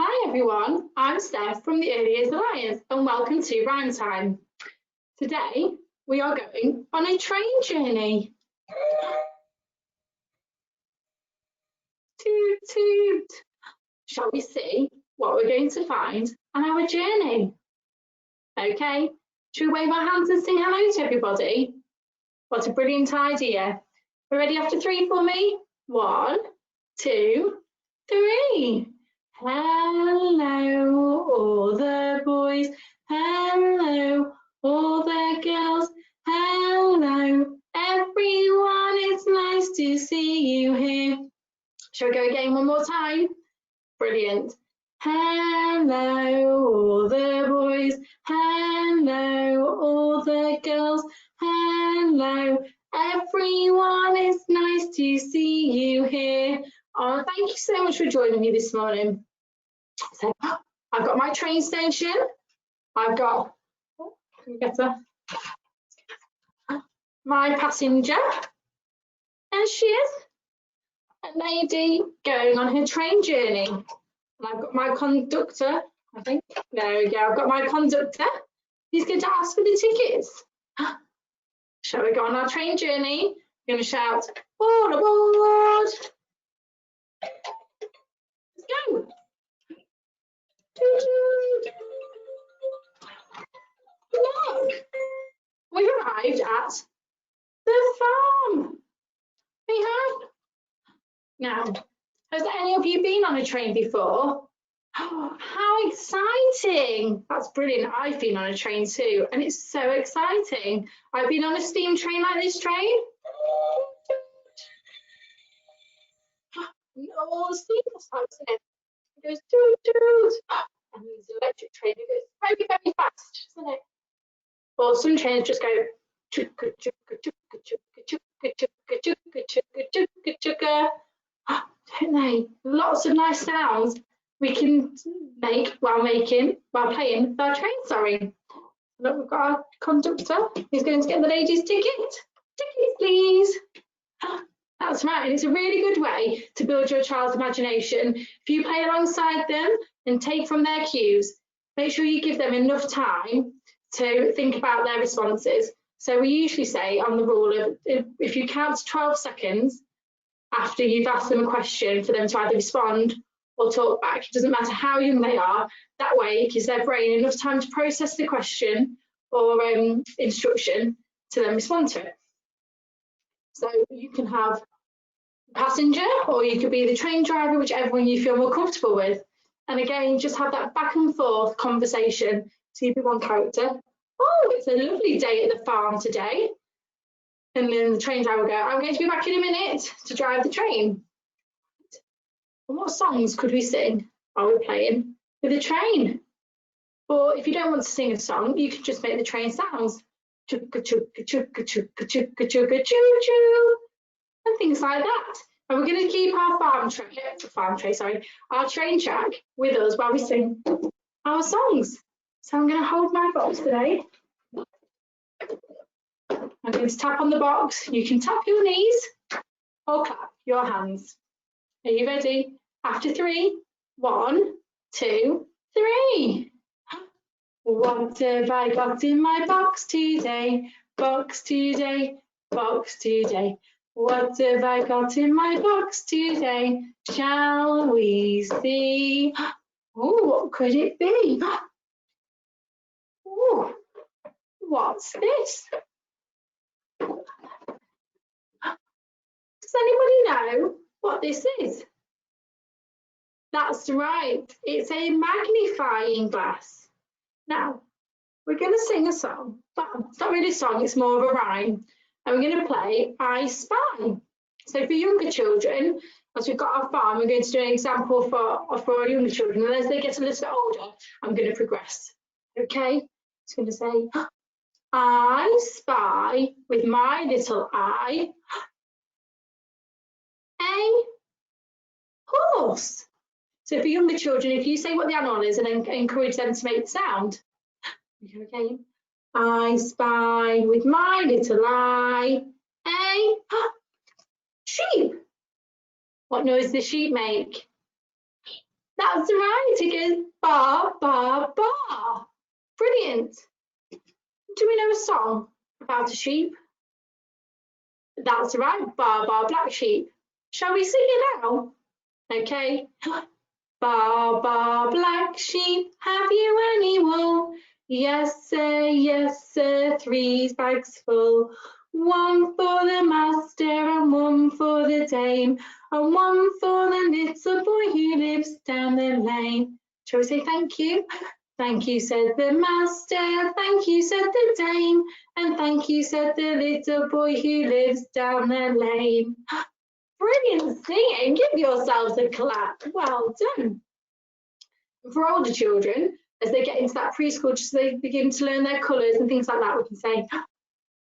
Hi everyone, I'm Steph from the Early Years Alliance and welcome to Rhyme Time. Today we are going on a train journey. Toot toot! Shall we see what we're going to find on our journey? Okay, should we wave our hands and say hello to everybody? What a brilliant idea. We're ready after three for me? 1, 2, 3. Hello, all the boys. Hello, all the girls. Hello, everyone. It's nice to see you here. Shall we go again one more time? Brilliant. Hello, all the boys. Hello, all the girls. Hello, everyone. It's nice to see you here. Oh, thank you so much for joining me this morning. So I've got my train station. I've got my passenger, and she is a lady going on her train journey. And I've got my conductor, I think. There we go. I've got my conductor. He's going to ask for the tickets. Shall we go on our train journey? I'm going to shout, "All aboard!" Let's go. Look, we've arrived at the farm. We have. Now, has any of you been on a train before? Oh, how exciting! That's brilliant. I've been on a train too, and it's so exciting. I've been on a steam train like this train. All the steam starts in it. It goes toot toot. And there's an electric train. It goes very, very fast, doesn't it? Or some trains just go chukka chukka chukka chukka chukka chukka chukka chukka chukka. Don't they? Lots of nice sounds we can make while playing with our train, sorry. Look, we've got our conductor who's going to get the ladies' ticket. Tickets, please. That's right, and it's a really good way to build your child's imagination. If you play alongside them and take from their cues, make sure you give them enough time to think about their responses. So we usually say on the rule of if you count to 12 seconds after you've asked them a question for them to either respond or talk back, it doesn't matter how young they are, that way it gives their brain enough time to process the question or instruction to then respond to it. So you can have a passenger or you could be the train driver, whichever one you feel more comfortable with. And again, just have that back and forth conversation. So you be one character. Oh, it's a lovely day at the farm today. And then the train driver will go, I'm going to be back in a minute to drive the train. And what songs could we sing while we're playing with the train? Or if you don't want to sing a song, you can just make the train sounds. Chukka chukka chukka chukka chukka chukka choo choo. And things like that. And we're going to keep our train track with us while we sing our songs. So I'm going to hold my box today. I'm going to tap on the box. You can tap your knees or clap your hands. Are you ready? After 3, 1, 2, 3. What have I got in my box today? Box today, box today. What have I got in my box today? Shall we see? Oh, what could it be? Oh, what's this? Does anybody know what this is? That's right, it's a magnifying glass. Now, we're going to sing a song. Well, it's not really a song, it's more of a rhyme. And we're going to play I Spy. So for younger children, as we've got our farm, we're going to do an example for our younger children. And as they get a little bit older, I'm going to progress. Okay? It's going to say, I spy with my little eye a horse. So for younger children, if you say what the animal is and then encourage them to make the sound. Okay. I spy with my little eye a sheep. What noise does sheep make? That's right, it goes ba, ba, ba. Brilliant. Do we know a song about a sheep? That's right, ba, ba, black sheep. Shall we sing it now? Okay. Ba, ba, black sheep, have you any wool? Yes, sir, 3 bags full. 1 for the master and 1 for the dame, and 1 for the little boy who lives down the lane. Shall we say thank you? Thank you, said the master, thank you, said the dame, and thank you, said the little boy who lives down the lane. Brilliant singing, give yourselves a clap. Well done. For older children, as they get into that preschool, just so they begin to learn their colours and things like that, we can say,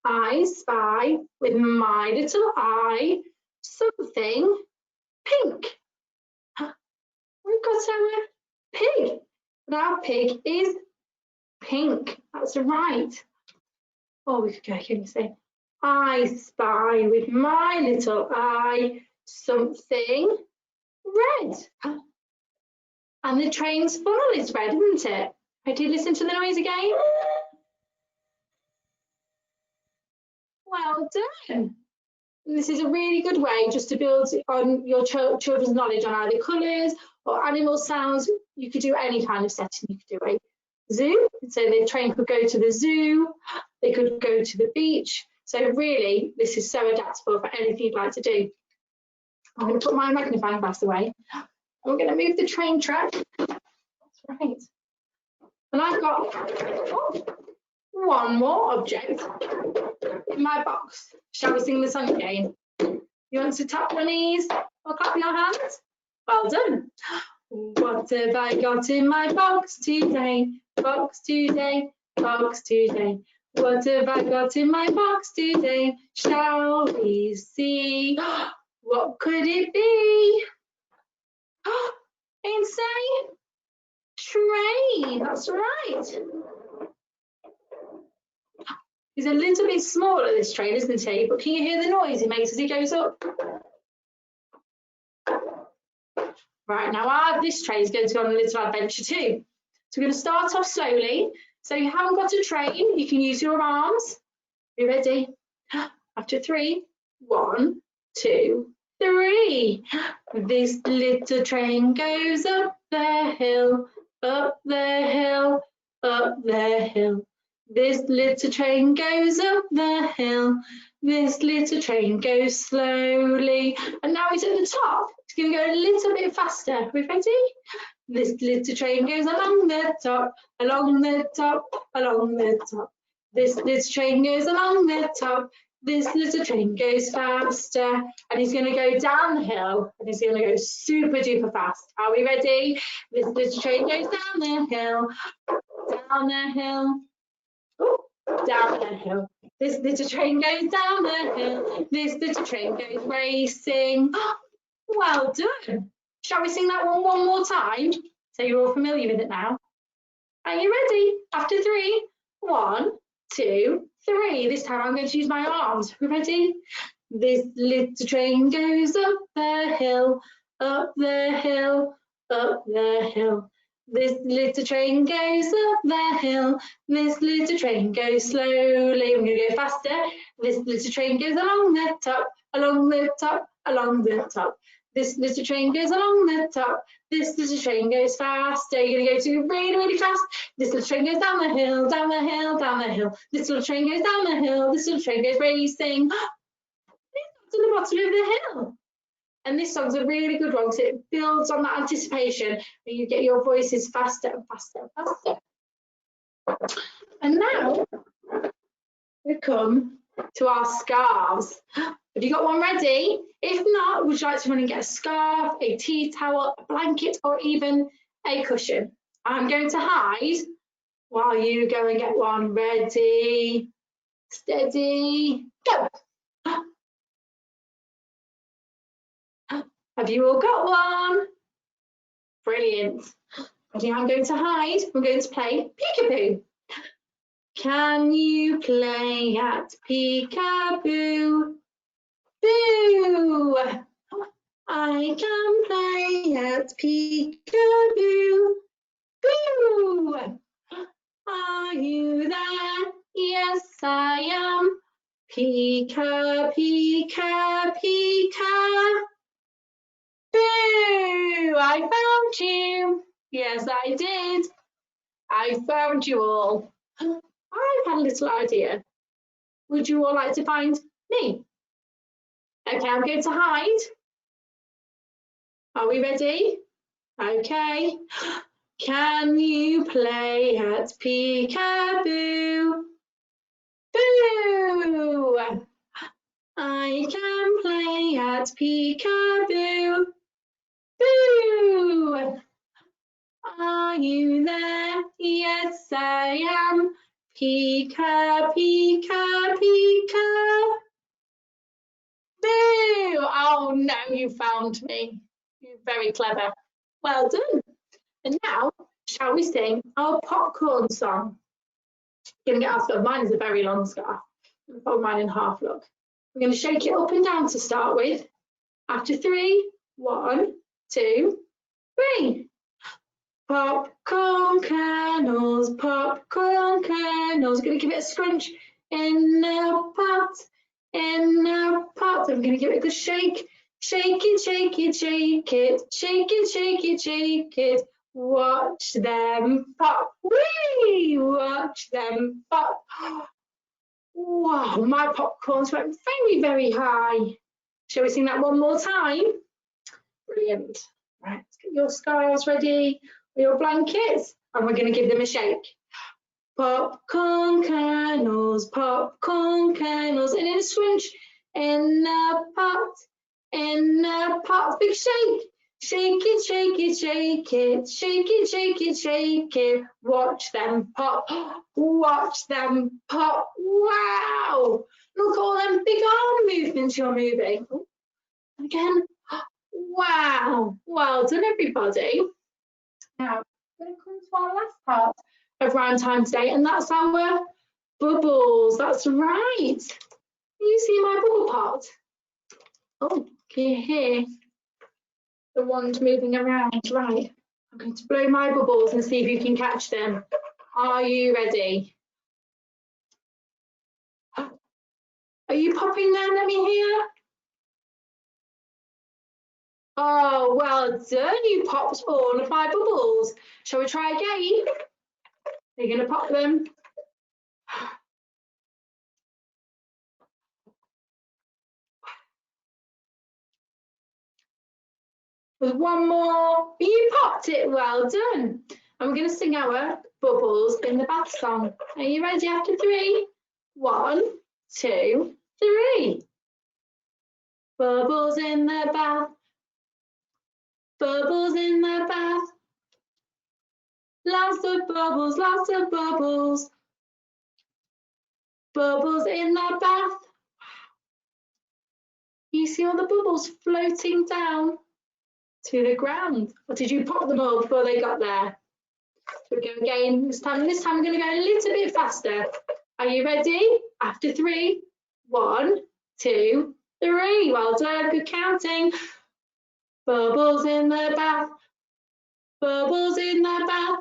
I spy with my little eye something pink. We've got our pig. And our pig is pink. That's right. Or we could go here and say, I spy with my little eye something red. And the train's funnel is red, isn't it? Ready, listen to the noise again. Well done. And this is a really good way just to build on your children's knowledge on either colours or animal sounds. You could do any kind of setting. You could do a zoo, so the train could go to the zoo, they could go to the beach. So really, this is so adaptable for anything you'd like to do. I'm going to put my magnifying glass away. I'm going to move the train track. That's right. And I've got one more object in my box. Shall we sing the song again? You want to tap your knees or clap your hands? Well done. What have I got in my box today? Box today, box today. What have I got in my box today? Shall we see? What could it be? It's a train. That's right. He's a little bit smaller, this train, isn't he? But can you hear the noise he makes as he goes up? Right, now this train is going to go on a little adventure too. So we're going to start off slowly. So you haven't got a train, you can use your arms. Are you ready? After 3, 1, 2, 3. This little train goes up the hill, up the hill, up the hill. This little train goes up the hill. This little train goes slowly. And now it's at the top. It's going to go a little bit faster. Are we ready? This little train goes along the top, along the top, along the top. This little train goes along the top. This little train goes faster. And he's going to go down the hill. And he's going to go super duper fast. Are we ready? This little train goes down the hill, down the hill. Down the hill. This little train goes down the hill. This little train goes racing. Well done. Shall we sing that one more time? So you're all familiar with it now. Are you ready? After 3, 1, 2, 3. This time I'm going to use my arms. Are we ready? This little train goes up the hill, up the hill, up the hill. This little train goes up the hill. This little train goes slowly. I'm going to go faster. This little train goes along the top, along the top, along the top. This little train goes along the top. This little train goes faster. You're going to go really, really fast. This little train goes down the hill, down the hill, down the hill. This little train goes down the hill. This little train goes racing. It's to the bottom of the hill. And this song's a really good one because it builds on that anticipation and you get your voices faster and faster and faster. And now we come to our scarves. Have you got one ready? If not, would you like to run and get a scarf, a tea towel, a blanket, or even a cushion? I'm going to hide while you go and get one. Ready, steady, go. Have you all got one? Brilliant. Ready, I'm going to hide. We're going to play peekaboo. Can you play at peekaboo? Boo! I can play at peekaboo. Boo! Are you there? Yes, I am. Pika, pika, pika. Boo! I found you. Yes, I did. I found you all. I've had a little idea. Would you all like to find me? Okay, I'm going to hide. Are we ready? Okay. Can you play at peekaboo? Boo! I can play at peekaboo. Boo! Are you there? Yes, I am. Pika, pika, pika. Boo! Oh no, you found me. You're very clever. Well done. And now, shall we sing our popcorn song? I'm going to get our scarf. Mine is a very long scarf. I'm going to fold mine in half, look. I'm going to shake it up and down to start with. After 3, 1, 2, 3. Popcorn kernels, popcorn kernels. I'm going to give it a scrunch in a pot, in a pot. I'm going to give it a good shake. Shake it, shake it, shake it, shake it, shake it, shake it. Watch them pop. Whee! Watch them pop. Wow, my popcorns went very, very high. Shall we sing that one more time? Brilliant. Right, let's get your scarves ready, your blankets, and we're going to give them a shake. Popcorn kernels, and in a swinch, in a pot, big shake. Shake it, shake it, shake it, shake it, shake it, shake it. Watch them pop, watch them pop. Wow! Look at all them big arm movements you're moving. Oh, again. Wow, well done everybody. Now we're going to come to our last part of round time today, and that's our bubbles. That's right. Can you see my bubble pot? Oh, can you hear the wand moving around? Right, I'm going to blow my bubbles and see if you can catch them. Are you ready? Are you popping them? Let me hear. Oh, well done. You popped all of my bubbles. Shall we try again? You're going to pop them. There's one more. You popped it. Well done. And we're going to sing our bubbles in the bath song. Are you ready after 3? 1, 2, 3. Bubbles in the bath. Bubbles in the bath. Lots of bubbles, lots of bubbles. Bubbles in the bath. You see all the bubbles floating down to the ground. Or did you pop them all before they got there? So we go again this time. This time we're going to go a little bit faster. Are you ready? After 3, 1, 2, 3. Well done. Good counting. Bubbles in the bath. Bubbles in the bath.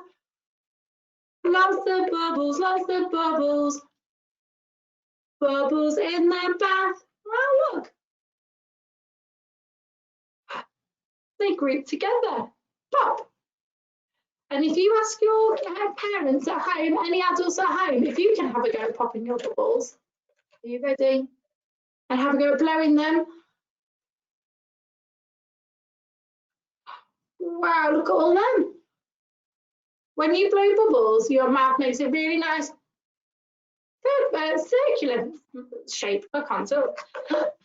Lots of bubbles, lots of bubbles. Bubbles in the bath. Oh, look. They group together. Pop. And if you ask your parents at home, any adults at home, if you can have a go at popping your bubbles. Are you ready? And have a go at blowing them. Wow, look at all them. When you blow bubbles, your mouth makes a really nice circular shape. I can't talk.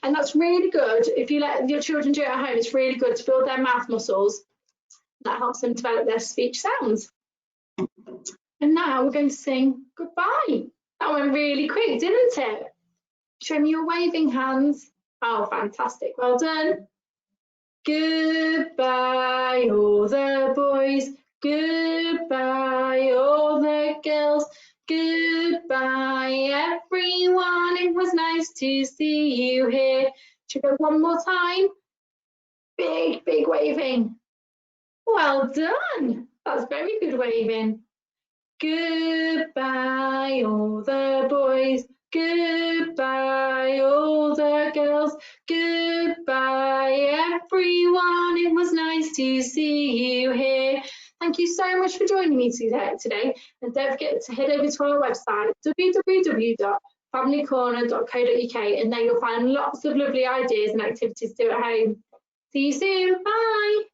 And that's really good. If you let your children do it at home, it's really good to build their mouth muscles. That helps them develop their speech sounds. And now we're going to sing goodbye. That went really quick, didn't it? Show me your waving hands. Oh, fantastic. Well done. Goodbye, all the boys. Goodbye, all the girls. Goodbye, everyone. It was nice to see you here. Should we go one more time? Big, big waving. Well done. That's very good waving. Goodbye, all the boys. Goodbye, all the girls. Goodbye, everyone. It was nice to see you here. Thank you so much for joining me today. And don't forget to head over to our website, www.familycorner.co.uk, and there you'll find lots of lovely ideas and activities to do at home. See you soon. Bye.